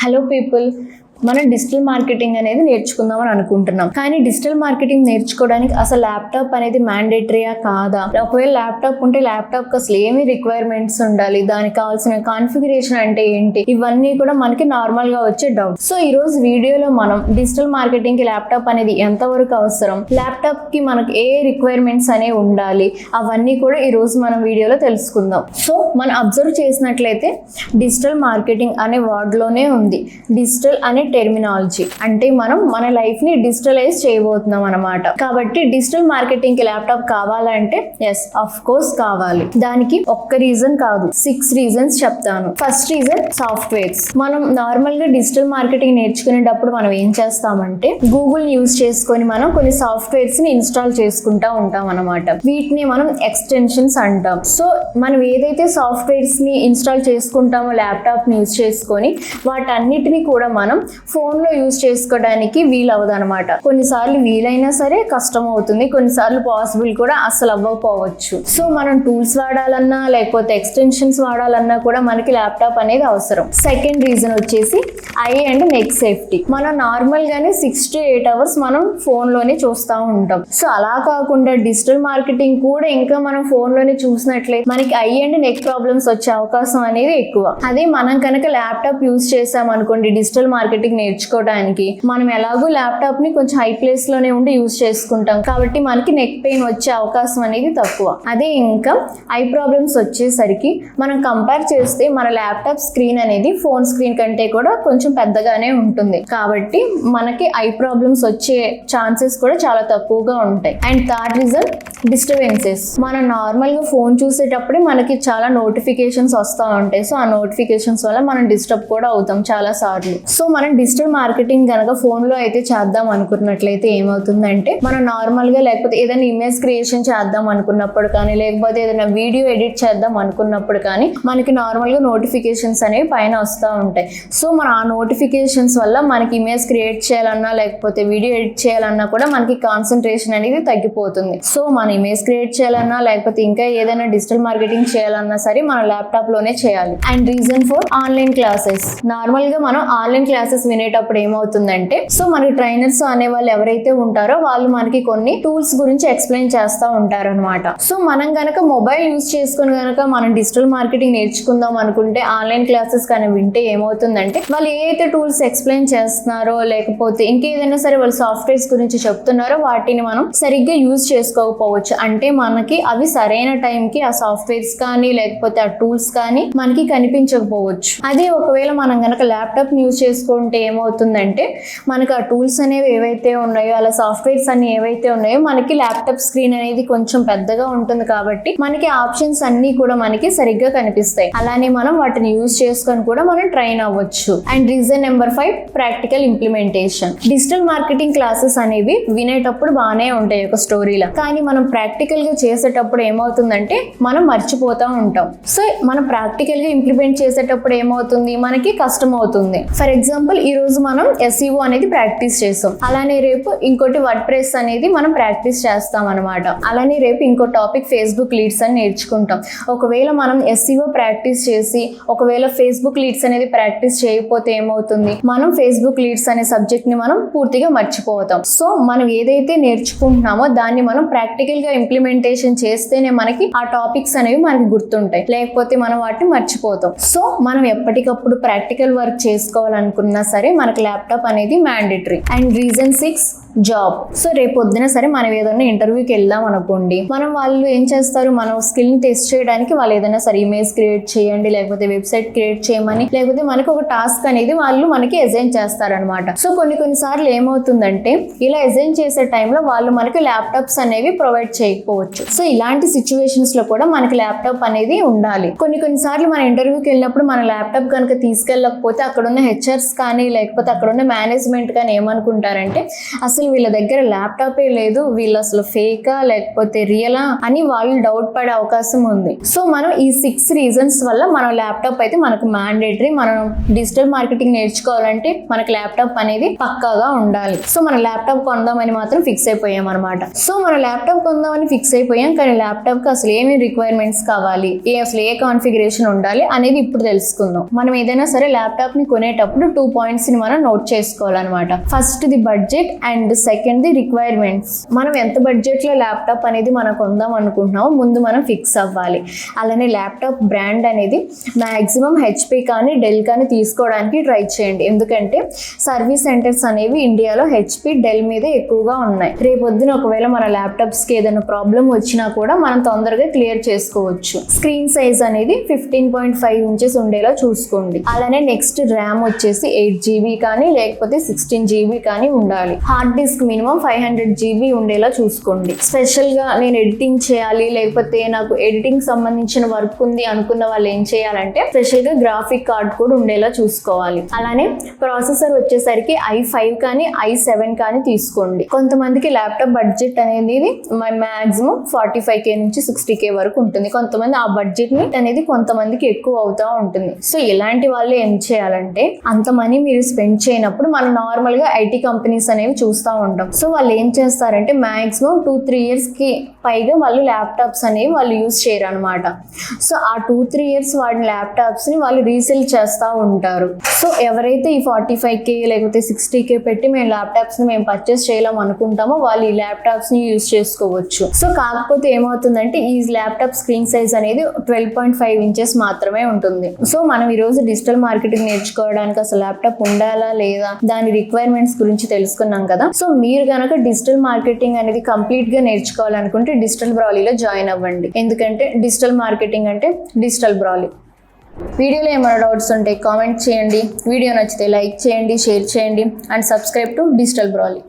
Hello people, మనం digital marketing అనేది నేర్చుకుందామని అనుకుంటున్నాం. కానీ డిజిటల్ మార్కెటింగ్ నేర్చుకోవడానికి అసలు ల్యాప్టాప్ అనేది మ్యాండేటరీయా కాదా? ఒకవేళ ల్యాప్టాప్ ఉంటే ల్యాప్టాప్ అసలు ఏమి రిక్వైర్మెంట్స్ ఉండాలి, దానికి కావాల్సిన కాన్ఫిగరేషన్ అంటే ఏంటి, ఇవన్నీ కూడా మనకి నార్మల్ గా వచ్చే డౌట్. సో ఈ రోజు వీడియోలో మనం డిజిటల్ మార్కెటింగ్ కి ల్యాప్టాప్ అనేది ఎంతవరకు అవసరం, ల్యాప్టాప్ కి మనకి ఏ రిక్వైర్మెంట్స్ అనేవి ఉండాలి, అవన్నీ కూడా ఈ రోజు మనం వీడియోలో తెలుసుకుందాం. సో మనం అబ్జర్వ్ చేసినట్లయితే డిజిటల్ మార్కెటింగ్ అనే వర్డ్ లోనే ఉంది డిజిటల్ అనే టెర్మినాలజీ. అంటే మనం మన లైఫ్ ని డిజిటలైజ్ చేయబోతున్నాం అన్నమాట. కాబట్టి డిజిటల్ మార్కెటింగ్ కి ల్యాప్టాప్ కావాలంటే ఎస్, ఆఫ్ కోర్స్ కావాలి. దానికి ఒక్క రీజన్ కాదు, 6 రీజన్స్ చెప్తాను. First reason softwares. మనం నార్మల్ గా డిజిటల్ మార్కెటింగ్ నేర్చుకునేటప్పుడు మనం ఏం చేస్తామంటే గూగుల్ యూజ్ చేసుకొని మనం కొన్ని సాఫ్ట్వేర్స్ ని ఇన్స్టాల్ చేసుకుంటా ఉంటాం అన్నమాట. వీటిని మనం ఎక్స్టెన్షన్స్ అంటాం. సో మనం ఏదైతే సాఫ్ట్వేర్స్ ని ఇన్స్టాల్ చేసుకుంటామో ల్యాప్టాప్ ని యూజ్ చేసుకొని వాటన్నిటిని కూడా మనం ఫోన్ లో యూజ్ చేసుకోవడానికి వీలవదు అనమాట. కొన్నిసార్లు వీలైనా సరే కష్టం అవుతుంది, కొన్నిసార్లు పాసిబుల్ కూడా అసలు అవ్వకపోవచ్చు. సో మనం టూల్స్ వాడాలన్నా లేకపోతే ఎక్స్టెన్షన్స్ వాడాలన్నా కూడా మనకి ల్యాప్టాప్ అనేది అవసరం. సెకండ్ రీజన్ వచ్చేసి ఐ అండ్ నెక్ సేఫ్టీ. మనం నార్మల్ గానే 6 to 8 hours మనం ఫోన్ లోనే చూస్తూ ఉంటాం. సో అలా కాకుండా డిజిటల్ మార్కెటింగ్ కూడా ఇంకా మనం ఫోన్ లోనే చూసినట్లయితే మనకి ఐ అండ్ నెక్ ప్రాబ్లమ్స్ వచ్చే అవకాశం అనేది ఎక్కువ. అదే మనం కనుక ల్యాప్టాప్ యూజ్ చేసాం అనుకోండి డిజిటల్ మార్కెటింగ్ నేర్చుకోవడానికి, మనం ఎలాగో ల్యాప్టాప్ ని కొంచెం హై ప్లేస్ లోనే ఉండి యూజ్ చేసుకుంటాం కాబట్టి మనకి నెక్ పెయిన్ వచ్చే అవకాశం అనేది తక్కువ. అదే ఇంకా ఐ ప్రాబ్లమ్స్ వచ్చేసరికి మనం కంపేర్ చేస్తే మన ల్యాప్టాప్ స్క్రీన్ అనేది ఫోన్ స్క్రీన్ కంటే కూడా కొంచెం పెద్దగానే ఉంటుంది కాబట్టి మనకి ఐ ప్రాబ్లమ్స్ వచ్చే ఛాన్సెస్ కూడా చాలా తక్కువగా ఉంటాయి. And third reason disturbances. మనం నార్మల్ గా ఫోన్ చూసేటప్పుడే మనకి చాలా నోటిఫికేషన్స్ వస్తూ ఉంటాయి. సో ఆ నోటిఫికేషన్స్ వల్ల మనం డిస్టర్బ్ కూడా అవుతాం చాలా సార్లు. సో మనం డిజిటల్ మార్కెటింగ్ కనుక ఫోన్ లో అయితే చేద్దాం అనుకున్నట్లయితే ఏమవుతుందంటే మనం నార్మల్ గా లేకపోతే ఏదైనా ఇమేజ్ క్రియేషన్ చేద్దాం అనుకున్నప్పుడు కానీ లేకపోతే ఏదైనా వీడియో ఎడిట్ చేద్దాం అనుకున్నప్పుడు కానీ మనకి నార్మల్ గా నోటిఫికేషన్స్ అనేవి పైన వస్తూ ఉంటాయి. సో మన ఆ నోటిఫికేషన్స్ వల్ల మనకి ఇమేజ్ క్రియేట్ చేయాలన్నా లేకపోతే వీడియో ఎడిట్ చేయాలన్నా కూడా మనకి కాన్సన్ట్రేషన్ అనేది తగ్గిపోతుంది. సో మన ఇమేజ్ క్రియేట్ చేయాలన్నా లేకపోతే ఇంకా ఏదైనా డిజిటల్ మార్కెటింగ్ చేయాలన్నా సరే మన ల్యాప్టాప్ లోనే చేయాలి. And reason 4 online classes. Normal గా మనం ఆన్లైన్ క్లాసెస్ వినేటప్పుడు ఏమవుతుందంటే సో మనకి ట్రైనర్స్ అనే వాళ్ళు ఎవరైతే ఉంటారో వాళ్ళు మనకి కొన్ని టూల్స్ గురించి ఎక్స్ప్లెయిన్ చేస్తూ ఉంటారు అనమాట. సో మనం గనక మొబైల్ యూజ్ చేసుకుని గనక మనం డిజిటల్ మార్కెటింగ్ నేర్చుకుందాం అనుకుంటే ఆన్లైన్ క్లాసెస్ కానీ వింటే ఏమవుతుందంటే వాళ్ళు ఏదైతే టూల్స్ ఎక్స్ప్లెయిన్ చేస్తున్నారో లేకపోతే ఇంకేదైనా సరే వాళ్ళు సాఫ్ట్వేర్స్ గురించి చెప్తున్నారో వాటిని మనం సరిగ్గా యూజ్ చేసుకోకపోవచ్చు. అంటే మనకి అవి సరైన టైంకి ఆ సాఫ్ట్వేర్స్ కానీ లేకపోతే ఆ టూల్స్ కానీ మనకి కనిపించకపోవచ్చు. అదే ఒకవేళ మనం గనక ల్యాప్టాప్ యూజ్ చేసుకుంటే ఏమవుతుందంటే మనకి ఆ టూల్స్ అనేవి ఏవైతే ఉన్నాయో అలా సాఫ్ట్వేర్స్ అన్ని ఏవైతే ఉన్నాయో మనకి ల్యాప్టాప్ స్క్రీన్ అనేది కొంచెం పెద్దగా ఉంటుంది కాబట్టి మనకి ఆప్షన్స్ అన్ని కూడా మనకి సరిగ్గా కనిపిస్తాయి. అలానే మనం వాటిని యూజ్ చేసుకొని కూడా మనం ట్రైన్ అవ్వచ్చు. And reason number 5 practical implementation. Digital marketing classes అనేవి వినేటప్పుడు బాగానే ఉంటాయి ఒక స్టోరీలా, కానీ మనం ప్రాక్టికల్ గా చేసేటప్పుడు ఏమవుతుందంటే మనం మర్చిపోతూ ఉంటాం. సో మనం ప్రాక్టికల్ గా ఇంప్లిమెంట్ చేసేటప్పుడు ఏమవుతుంది మనకి కష్టం అవుతుంది. ఫర్ ఎగ్జాంపుల్ ఈ రోజు మనం SEO అనేది ప్రాక్టీస్ చేస్తాం, అలానే రేపు ఇంకోటి వర్డ్ ప్రెస్ అనేది మనం ప్రాక్టీస్ చేస్తాం అనమాట. అలానే రేపు ఇంకో టాపిక్ ఫేస్బుక్ లీడ్స్ అని నేర్చుకుంటాం. ఒకవేళ మనం SEO ప్రాక్టీస్ చేసి ఒకవేళ ఫేస్బుక్ లీడ్స్ అనేది ప్రాక్టీస్ చేయకపోతే ఏమవుతుంది మనం ఫేస్బుక్ లీడ్స్ అనే సబ్జెక్ట్ ని మనం పూర్తిగా మర్చిపోతాం. సో మనం ఏదైతే నేర్చుకుంటున్నామో దాన్ని మనం ప్రాక్టికల్ గా ఇంప్లిమెంటేషన్ చేస్తేనే మనకి ఆ టాపిక్స్ అనేవి మనకి గుర్తుంటాయి, లేకపోతే మనం వాటిని మర్చిపోతాం. సో మనం ఎప్పటికప్పుడు ప్రాక్టికల్ వర్క్ చేసుకోవాలనుకున్నా సరే మనకి ల్యాప్టాప్ అనేది mandatory. And reason 6 job. So రేపు పొద్దున సరే మనం ఏదైనా ఇంటర్వ్యూకి వెళ్దాం అనుకోండి, మనం వాళ్ళు ఏం చేస్తారు మన స్కిల్ ని టెస్ట్ చేయడానికి వాళ్ళు ఏదైనా సరే ఇమేజ్ క్రియేట్ చేయండి లేకపోతే వెబ్సైట్ క్రియేట్ చేయమని లేకపోతే మనకి ఒక టాస్క్ అనేది వాళ్ళు మనకి అసైన్ చేస్తారనమాట. సో కొన్నిసార్లు ఏమవుతుందంటే ఇలా అసైన్ చేసే టైంలో వాళ్ళు మనకి ల్యాప్టాప్స్ అనేవి ప్రొవైడ్ చేయకపోవచ్చు. సో ఇలాంటి సిచ్యువేషన్స్ లో కూడా మనకి ల్యాప్టాప్ అనేది ఉండాలి. కొన్నిసార్లు మన ఇంటర్వ్యూకి వెళ్ళినప్పుడు మన ల్యాప్టాప్ కనుక తీసుకెళ్ళకపోతే అక్కడ ఉన్న HRs కానీ లేకపోతే అక్కడ ఉన్న మేనేజ్మెంట్ కానీ ఏమనుకుంటారంటే అసలు అసలు వీళ్ళ దగ్గర ల్యాప్టాపే లేదు, వీళ్ళు అసలు ఫేకా లేకపోతే రియలా అని వాళ్ళు డౌట్ పడే అవకాశం ఉంది. సో మనం ఈ 6 రీజన్స్ వల్ల మన ల్యాప్టాప్ అయితే మనకు మ్యాండేటరీ. మనం డిజిటల్ మార్కెటింగ్ నేర్చుకోవాలంటే మనకు ల్యాప్టాప్ అనేది పక్కాగా ఉండాలి. సో మన ల్యాప్టాప్ కొందామని మాత్రం ఫిక్స్ అయిపోయాం అనమాట. సో మన ల్యాప్టాప్ కొందామని ఫిక్స్ అయిపోయాం, కానీ ల్యాప్టాప్ కి అసలు ఏమి రిక్వైర్మెంట్స్ కావాలి, అసలు ఏ కాన్ఫిగరేషన్ ఉండాలి అనేది ఇప్పుడు తెలుసుకుందాం. మనం ఏదైనా సరే ల్యాప్టాప్ ని కొనేటప్పుడు 2 పాయింట్స్ ని మనం నోట్ చేసుకోవాలన్నమాట. First the budget and second the requirements. మనం ఎంత బడ్జెట్ లో ల్యాప్టాప్ అనేది మనం కొందాం అనుకుంటున్నామో ముందు మనం ఫిక్స్ అవ్వాలి. అలానే ల్యాప్టాప్ బ్రాండ్ అనేది మాక్సిమం హెచ్పి కానీ డెల్ కానీ తీసుకోవడానికి ట్రై చేయండి. ఎందుకంటే సర్వీస్ సెంటర్స్ అనేవి ఇండియాలో హెచ్పి డెల్ మీద ఎక్కువగా ఉన్నాయి. రేపొద్దున ఒకవేళ మన ల్యాప్టాప్స్ కి ఏదైనా ప్రాబ్లం వచ్చినా కూడా మనం తొందరగా క్లియర్ చేసుకోవచ్చు. స్క్రీన్ సైజ్ అనేది 15.5 ఇంచెస్ ఉండేలా చూసుకోండి. అలానే నెక్స్ట్ ర్యామ్ వచ్చేసి 8 GB కానీ లేకపోతే 16 GB కానీ ఉండాలి. హార్డ్ డిస్క్ మినిమం 500 GB ఉండేలా చూసుకోండి. స్పెషల్ గా నేను ఎడిటింగ్ చేయాలి లేకపోతే నాకు ఎడిటింగ్ సంబంధించిన వర్క్ ఉంది అనుకున్న వాళ్ళు ఏం చేయాలంటే స్పెషల్ గా గ్రాఫిక్ కార్డ్ కూడా ఉండేలా చూసుకోవాలి. అలానే ప్రాసెసర్ వచ్చేసరికి i5 కానీ i7 కానీ తీసుకోండి. కొంతమందికి ల్యాప్టాప్ బడ్జెట్ అనేది మాక్సిమం 45K నుంచి 60K వరకు ఉంటుంది. కొంతమంది ఆ బడ్జెట్ ని అనేది కొంతమందికి ఎక్కువ అవుతా ఉంటుంది. సో ఇలాంటి వాళ్ళు ఏం చేయాలంటే అంత మనీ మీరు స్పెండ్ చేయనప్పుడు మనం నార్మల్ గా ఐటీ కంపెనీస్ అనేవి చూస్తూ ఉంటాం. సో వాళ్ళు ఏం చేస్తారంటే మాక్సిమం 2-3 years కి పైగా వాళ్ళు ల్యాప్టాప్స్ అనేవి వాళ్ళు యూజ్ చేయరు అనమాట. సో ఆ 2-3 years వాడిన ల్యాప్టాప్స్ ని వాళ్ళు రీసేల్ చేస్తూ ఉంటారు. సో ఎవరైతే ఈ 45K లేకపోతే 60K పెట్టి మేము ల్యాప్టాప్స్ ని మేము పర్చేస్ చేయలేం అనుకుంటామో వాళ్ళు ఈ ల్యాప్టాప్స్ ని యూజ్ చేసుకోవచ్చు. సో కాకపోతే ఏమవుతుందంటే ఈ ల్యాప్టాప్ స్క్రీన్ సైజ్ అనేది 12.5 ఇంచెస్ మాత్రమే ఉంటుంది. సో మనం ఈ రోజు డిజిటల్ మార్కెటింగ్ నేర్చుకోవడానికి అసలు ల్యాప్టాప్ ఉండాలా లేదా దాని రిక్వైర్మెంట్స్ గురించి తెలుసుకున్నాం కదా. సో మీరు కనుక డిజిటల్ మార్కెటింగ్ అనేది కంప్లీట్ గా నేర్చుకోవాలనుకుంటే డిజిటల్ బ్రాలీలో జాయిన్ అవ్వండి. ఎందుకంటే డిజిటల్ మార్కెటింగ్ అంటే డిజిటల్ బ్రాలీ. వీడియోలో ఏమైనా డౌట్స్ ఉంటే కామెంట్ చేయండి. వీడియో నచ్చితే లైక్ చేయండి, షేర్ చేయండి అండ్ సబ్స్క్రైబ్ టు డిజిటల్ బ్రాలీ.